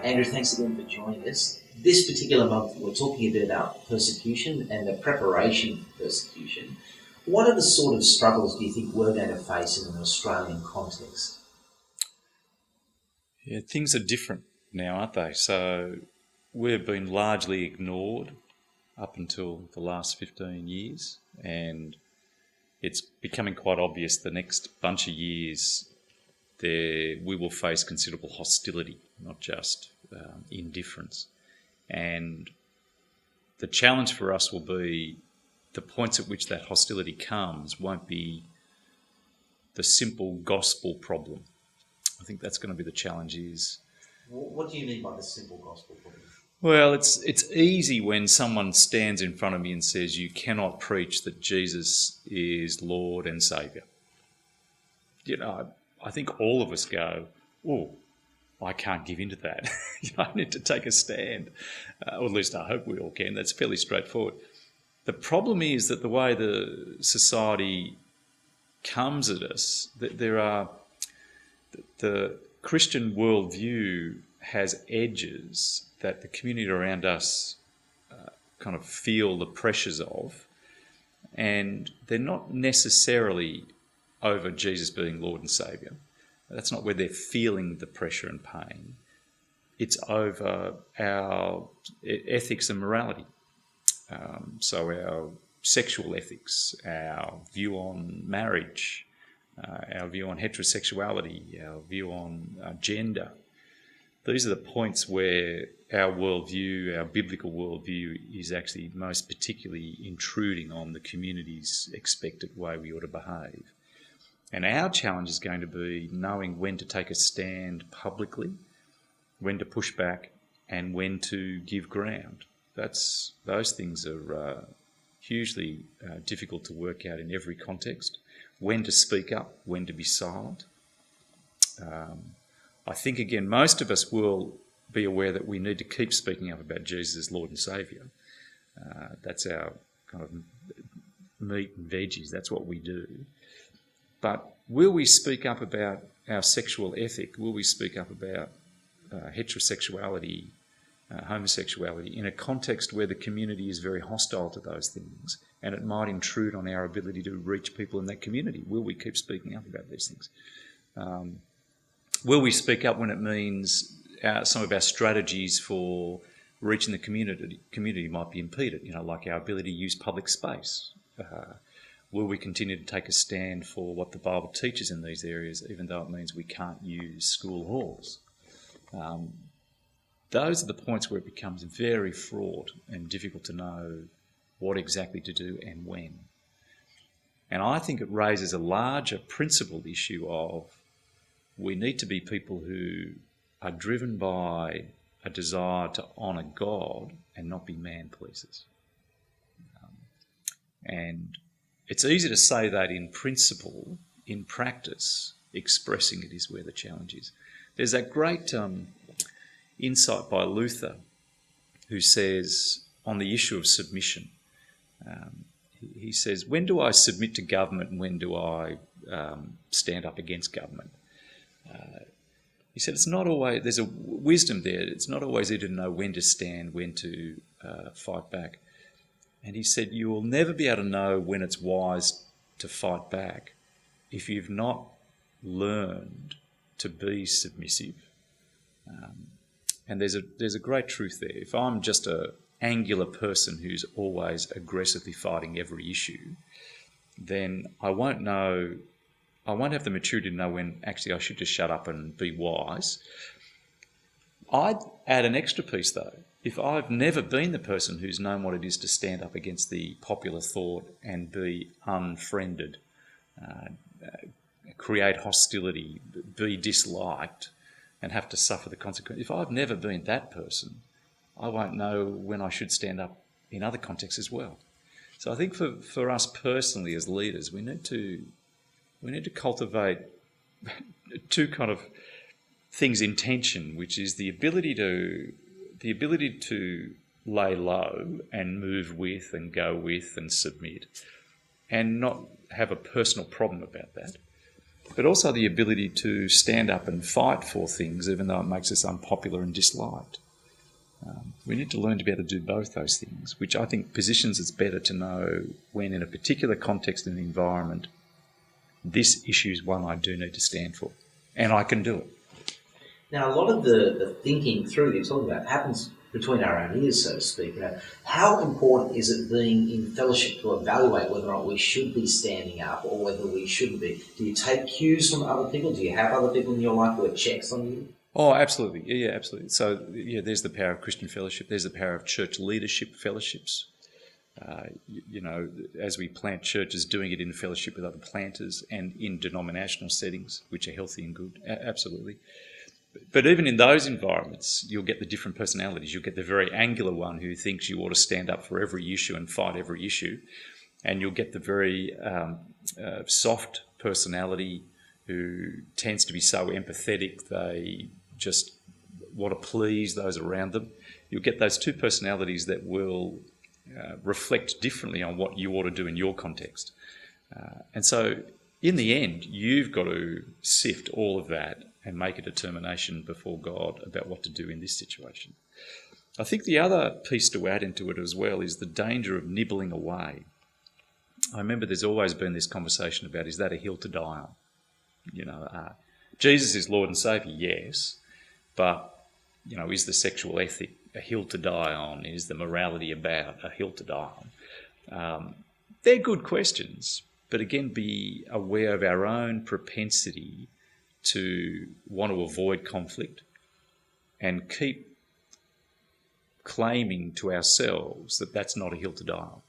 Andrew, thanks again for joining us. This particular month, we're talking a bit about persecution and the preparation for persecution. What are the sort of struggles do you think we're going to face in an Australian context? Yeah, things are different now, aren't they? So we've been largely ignored up until the last 15 years, and it's becoming quite obvious the next bunch of years we will face considerable hostility, not just indifference. And the challenge for us will be the points at which that hostility comes won't be the simple gospel problem. I think that's going to be the challenge is... What do you mean by the simple gospel problem? Well, it's easy when someone stands in front of me and says, you cannot preach that Jesus is Lord and Saviour. You know, I think all of us go, oh, I can't give in to that. I need to take a stand. Or at least I hope we all can. That's fairly straightforward. The problem is that the way the society comes at us, that the Christian worldview has edges that the community around us kind of feel the pressures of, and they're not necessarily over Jesus being Lord and Saviour. That's not where they're feeling the pressure and pain. It's over our ethics and morality. So our sexual ethics, our view on marriage, our view on heterosexuality, our view on gender. These are the points where our worldview, our biblical worldview, is actually most particularly intruding on the community's expected way we ought to behave. And our challenge is going to be knowing when to take a stand publicly, when to push back, and when to give ground. Those things are hugely difficult to work out in every context. When to speak up, when to be silent. I think, again, most of us will be aware that we need to keep speaking up about Jesus as Lord and Saviour. That's our kind of meat and veggies. That's what we do. But will we speak up about our sexual ethic? Will we speak up about heterosexuality, homosexuality, in a context where the community is very hostile to those things and it might intrude on our ability to reach people in that community? Will we keep speaking up about these things? Will we speak up when it means some of our strategies for reaching the community might be impeded, like our ability to use public space? Will we continue to take a stand for what the Bible teaches in these areas, even though it means we can't use school halls? Those are the points where it becomes very fraught and difficult to know what exactly to do and when. And I think it raises a larger principled issue of we need to be people who are driven by a desire to honour God and not be man-pleasers. And it's easy to say that in principle. In practice, expressing it is where the challenge is. There's that great insight by Luther, who says, on the issue of submission, he says, when do I submit to government and when do I stand up against government? He said it's not always, there's a wisdom there, it's not always easy to know when to stand, when to fight back. And he said, you will never be able to know when it's wise to fight back if you've not learned to be submissive. And there's a great truth there. If I'm just an angular person who's always aggressively fighting every issue, then I won't have the maturity to know when actually I should just shut up and be wise. I'd add an extra piece though. If I've never been the person who's known what it is to stand up against the popular thought and be unfriended, create hostility, be disliked, and have to suffer the consequence, if I've never been that person, I won't know when I should stand up in other contexts as well. So I think for us personally as leaders, we need to cultivate two kind of things in tension, which is the ability to lay low and move with and go with and submit, and not have a personal problem about that. but also the ability to stand up and fight for things even though it makes us unpopular and disliked. We need to learn to be able to do both those things, which I think positions us better to know when in a particular context and environment, this issue is one I do need to stand for, and I can do it. Now, a lot of the thinking through that you're talking about happens between our own ears, so to speak. How important is it being in fellowship to evaluate whether or not we should be standing up or whether we shouldn't be? Do you take cues from other people? Do you have other people in your life who are checks on you? Oh, absolutely. Yeah, absolutely. So, there's the power of Christian fellowship. There's the power of church leadership fellowships. As we plant churches, doing it in fellowship with other planters and in denominational settings, which are healthy and good. Absolutely. But even in those environments, you'll get the different personalities. You'll get the very angular one who thinks you ought to stand up for every issue and fight every issue. And you'll get the very soft personality who tends to be so empathetic they just want to please those around them. You'll get those two personalities that will reflect differently on what you ought to do in your context. And so in the end, you've got to sift all of that and make a determination before God about what to do in this situation. I think the other piece to add into it as well is the danger of nibbling away. I remember there's always been this conversation about, is that a hill to die on? Jesus is Lord and Saviour, yes, but, is the sexual ethic a hill to die on? Is the morality about a hill to die on? They're good questions, but again, be aware of our own propensity to want to avoid conflict and keep claiming to ourselves that that's not a hill to die on.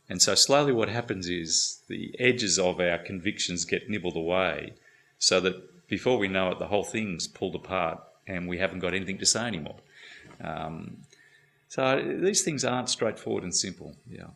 And so slowly what happens is the edges of our convictions get nibbled away so that before we know it, the whole thing's pulled apart and we haven't got anything to say anymore. So these things aren't straightforward and simple. Yeah.